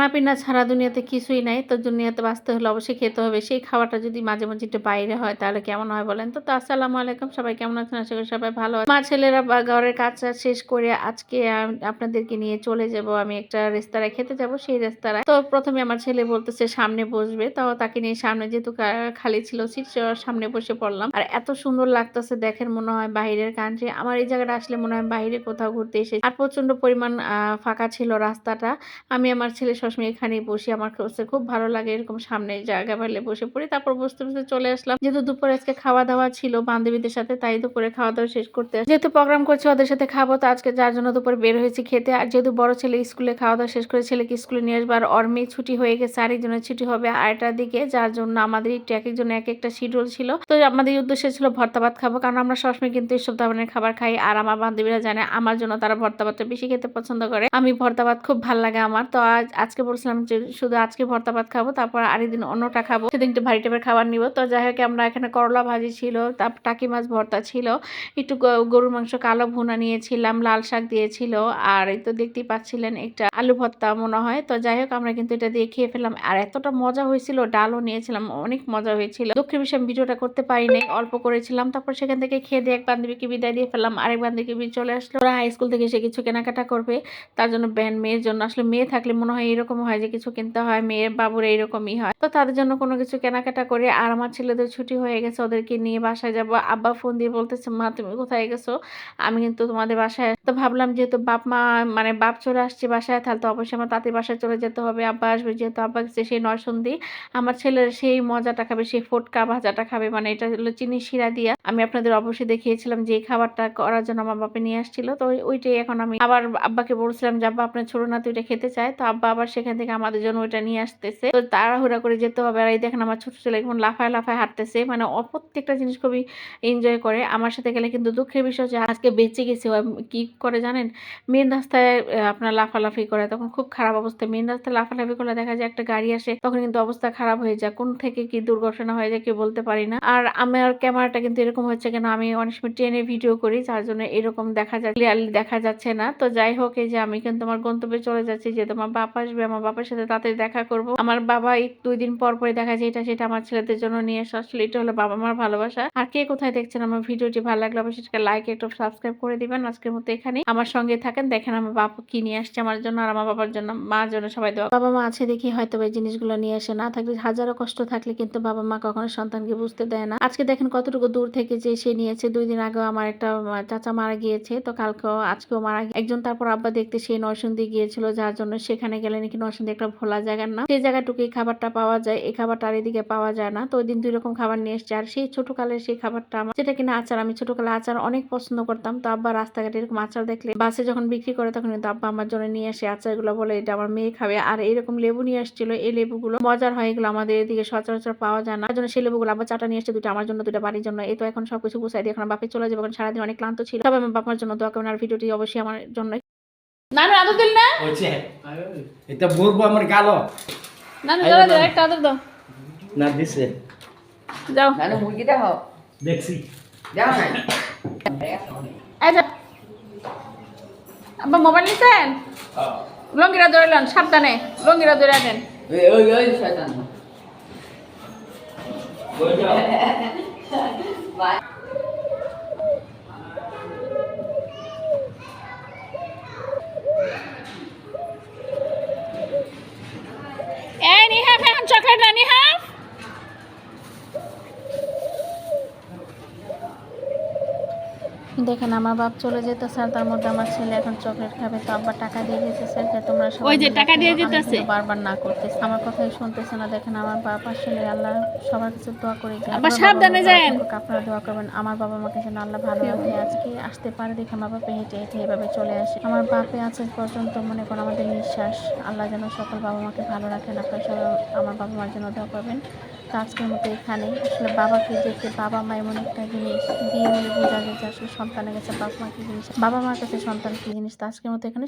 খানা-পিনা ছাড়া দুনিয়াতে কিছুই নাই। তো দুনিয়াতে বাঁচতে হলে অবশ্যই খেতে হবে। সেই খাওয়াটা যদি মাঝে, মাঝে একটু বাইরে হয় তাহলে কেমন হয় বলেন তো? তো আসসালামু আলাইকুম। সবাই কেমন আছেন? আশা করি সবাই ভালো আছেন। মা ছেলেরা ঘরের কাজ-টাজ শেষ করে আজকে আপনাদেরকে নিয়ে চলে যাবো। আমি একটা রেস্তোরাঁয় খেতে যাবো। সেই রেস্তোরাঁয়। তো ১ম এ আমার ছেলে বলতেছে সামনে বসবে। তো তাকে নিয়ে সামনে যেহেতু খালি ছিল সিট সামনে বসে পড়লাম। আর এত সুন্দর লাগতেছে দেখেন মনে হয় বাহিরের কান্ট্রি। আমার এই জায়গাটা আসলে মনে হয় বাহিরে কোথাও ঘুরতে এসেছি। আর প্রচন্ড পরিমাণ ফাঁকা ছিল রাস্তাটা। আমি আমার ছেলে সবসময় এখানেই বসি। আমার কাছে খুব ভালো লাগে এরকম সামনে জায়গা পেলে বসে পড়ি। তারপর বসতে, বসতে চলে আসলাম। যেহেতু দুপুরে আজকে খাওয়া-দাওয়া ছিল বান্ধবীদের সাথে তাই দুপুরে খাওয়া-দাওয়া শেষ করতে যেহেতু প্রোগ্রাম করছি ওদের সাথে খাবো তো আজকে যার জন্য দুপুরে বের হয়েছি খেতে। আর যেহেতু বড় ছেলে স্কুলে খাওয়া-দাওয়া শেষ করে ছেলেকে স্কুলে নিয়ে আসবো আর ওর মেয়ে ছুটি হয়ে গেছে আরেকজনের ছুটি হবে 8টার দিকে যার জন্য আমাদের একটু একেকজনের একেকটা শিডিউল ছিল। তো আমাদের উদ্দেশ্য ছিল ভর্তা ভাত খাবো কারণ আমরা সবসময় কিন্তু এসব ধরনের খাবার খাই। আর আমার বান্ধবীরা জানে আমার জন্য তারা ভর্তা ভাতটা বেশি খেতে পছন্দ করে। আমি ভর্তা ভাত খুব ভাল লাগে আমার। তো আজকে বলছিলাম যে শুধু আজকে ভর্তা ভাত খাবো তারপর আরেকদিন অন্যটা খাবো। সেদিন একটু ভারী টাইপের খাবার নিব। তো যাই হোক আমরা এখানে করলা ভাজি ছিল, তারপর টাকি মাছ ভর্তা ছিল, একটু গরুর মাংস কালো ভুনা নিয়েছিলাম, লাল শাক দিয়েছিল আর এই তো দেখতেই পাচ্ছিলেন একটা আলু ভর্তা মনে হয়। তো যাই হোক আমরা কিন্তু এটা দিয়ে খেয়ে ফেললাম আর এতটা মজা হয়েছিল ডালও নিয়েছিলাম অনেক মজা হয়েছিল। দুঃখের বিষয় আমি ভিডিওটা করতে পারি নাই অল্প করেছিলাম। তারপর সেখান থেকে খেয়ে দিয়ে এক বান্ধবীকে বিদায় দিয়ে ফেললাম আরেক বান্ধবীকে চলে আসলো। ওরা হাই স্কুল থেকে এসে কিছু কেনাকাটা করবে তার জন্য মেয়ের জন্য আসলে মেয়ে থাকলে মনে হয় এরকম হয় যে কিছু কিনতে হয় মেয়ের বাবুর এইরকমই হয়। তো তাদের জন্য কোনো কিছু কেনাকাটা করে আর আমার ছেলেদের ছুটি হয়ে গেছে ওদেরকে নিয়ে বাসায় যাবো। আব্বা ফোন দিয়ে বলতেছে মা তুমি কোথায় গেছো? আমি কিন্তু তোমাদের বাসায় তো ভাবলাম যেহেতু বাপ মা মানে বাপ চলে আসছে বাসায় তাহলে তো অবশ্যই আমার তাঁতির বাসায় চলে যেতে হবে। আব্বা আসবে যেহেতু আব্বা গেছে সেই নরসিংদী আমার ছেলের সেই মজাটা খাবে সেই ফোটকা ভাজাটা খাবে মানে এটা হলো চিনি শিরা দিয়া। আমি আপনাদের অবশ্যই দেখিয়েছিলাম যে এই খাবারটা করার জন্য আমার বাপে নিয়ে আসছিল। তো ওইটাই এখন আমি আবার আব্বাকে বলছিলাম যে আব্বা আপনার ছোট নাতু এটা খেতে চায়। তো আব্বা আবার সেখান থেকে আমাদের জন্য ওইটা নিয়ে আসতেছে। তো তাড়াহুড়া করে যেতে হবে। আর এই দেখেন আমার ছোট ছেলে এখন লাফায় লাফায় হাঁটতেছে মানে প্রত্যেকটা জিনিস খুবই এনজয় করে। আমার সাথে গেলে কিন্তু দুঃখের বিষয় যে আজকে বেঁচে গেছে কি করে জানেন মেন রাস্তায় আপনার লাফালাফি করে তখন খুব খারাপ অবস্থা। মেন রাস্তায় লাফালাফি করলে দেখা যায় একটা গাড়ি আসে তখন কিন্তু অবস্থা খারাপ হয়ে যায়। কোন থেকে কি দুর্ঘটনা হয়ে যায় কেউ বলতে পারি না। আর আমার ক্যামেরাটা কিন্তু এরকম হচ্ছে কেন আমি অনেক সময় ট্রেনে ভিডিও করি যার জন্য এরকম দেখা যায় ক্লিয়ারলি দেখা যাচ্ছে না। তো যাই হোক এই যে আমি কিন্তু আমার গন্তব্যে চলে যাচ্ছি যে তোমার বাবা আসবে আমার বাবার সাথে তাড়াতাড়ি দেখা করব। আমার বাবা 2 দিন পর পরে দেখা যায় এটা সেটা আমার ছেলেদের জন্য নিয়ে আসে। আসলে এটা হলো বাবা মার ভালোবাসা। আর কে কোথায় দেখছেন আমার ভিডিওটি ভালো লাগলে অবশ্যই সেটাকে লাইক একটু সাবস্ক্রাইব করে দিবেন। আজকের মতো এখানেই আমার সঙ্গে থাকেন। দেখেন আমার বাবা কি নিয়ে আসছে আমার জন্য আর আমার বাবার জন্য মার জন্য সবাই দোয়া। বাবা মা আছে দেখি হয়তো এই জিনিসগুলো নিয়ে আসে না থাকলে হাজারো কষ্ট থাকলে কিন্তু বাবা মা কখনো সন্তানকে বুঝতে দেয় না। আজকে দেখেন কতটুকু দূর থেকে যে সে নিয়েছে 2 দিন আগেও আমার একটা চাচা মারা গিয়েছে তো কালকেও আজকেও মারা একজন তারপর আব্বা দেখতে সেই নরসিংদী গিয়েছিল যার জন্য সেখানে গেলে নাকি নরসিংদী একটা ভোলা জায়গার নাম সেই জায়গাটুকুই খাবারটা পাওয়া যায় এই খাবারটা আর এদিকে পাওয়া যায় না। তো ওই দিন 2 রকম খাবার নিয়ে এসছে আর সেই ছোটকালের সেই খাবারটা আমার যেটা কিনা আচার আমি ছোটকালে আচার অনেক পছন্দ করতাম। তো আব্বা রাস্তাঘাটে এরকম আচার দেখলে বাসে যখন বিক্রি করে তখন কিন্তু আব্বা আমার জন্য নিয়ে আসে আচারগুলো বলে এটা আমার মেয়ে খাবে। আর এরকম লেবু নিয়ে আসছিল এই লেবুগুলো মজার হয় এগুলো আমাদের এদিকে সচরাচর পাওয়া যায় না তার জন্য সেই লেবুগুলো আব্বা চাটা নিয়ে আসছে দুটো আমার জন্য দুটো বাড়ির জন্য। এই তো এখন সবকিছু গুছাই দিয়ে এখন বাপে চলে যাবো কারণ সারাদিন অনেক ক্লান্ত ছিল। সবাই আমার বাবার জন্য দোয়া করবেন আর ভিডিওটি অবশ্যই আমার জন্য নানু আদর দিল না হচ্ছে এটা বলবো আমার গালো নানু জোরে জোরে একটা আদর দাও না দিছে যাও নানু মুরগিটা হও দেখছি যাও না এই যা আব্বা মোবাইল নিছেন লঙ্গিরা ধরে নেন সাবধানে লঙ্গিরা ধরে নেন ওই শয়তান এই নিহাফ এখন চকলেট না নিহাফ দেখেন আমার বাপ চলে যেতেছে আর তার মধ্যে আমার ছেলে এখন চকলেট খাবে তো আব্বা টাকা দিয়ে দিতেছে যে তোমরা সবাই ওই যে টাকা দিয়ে দিতেছে বারবার না করতেছে আমার কথাই শুনতেছে না। দেখেন আমার বাপ আসলে আল্লাহ সবার কাছে দোয়া করে আব্বা সাবধানে যান আপনারা দোয়া করবেন আমার বাবা মাকে যেন আল্লাহ ভালো রাখে। আজকে আসতে পারে দেখে আমার বাপে হেঁটে হেঁটে এভাবে চলে আসে আমার বাপে আছে পর্যন্ত মনে করেন আমাদের নিঃশ্বাস আল্লাহ যেন সকল বাবা মাকে ভালো রাখেন। আপনারা সবাই আমার বাবা মার জন্য দোয়া করবেন। তো আজকের মতো এখানে আসলে বাবাকে দেখে বাবা মা এমন একটা জিনিস বিয়ে হলে বোঝা যায় যে আসলে সন্তানের কাছে বাবা মা কি জিনিস বাবা মার কাছে সন্তান কি জিনিস। তো আজকের মতো এখানে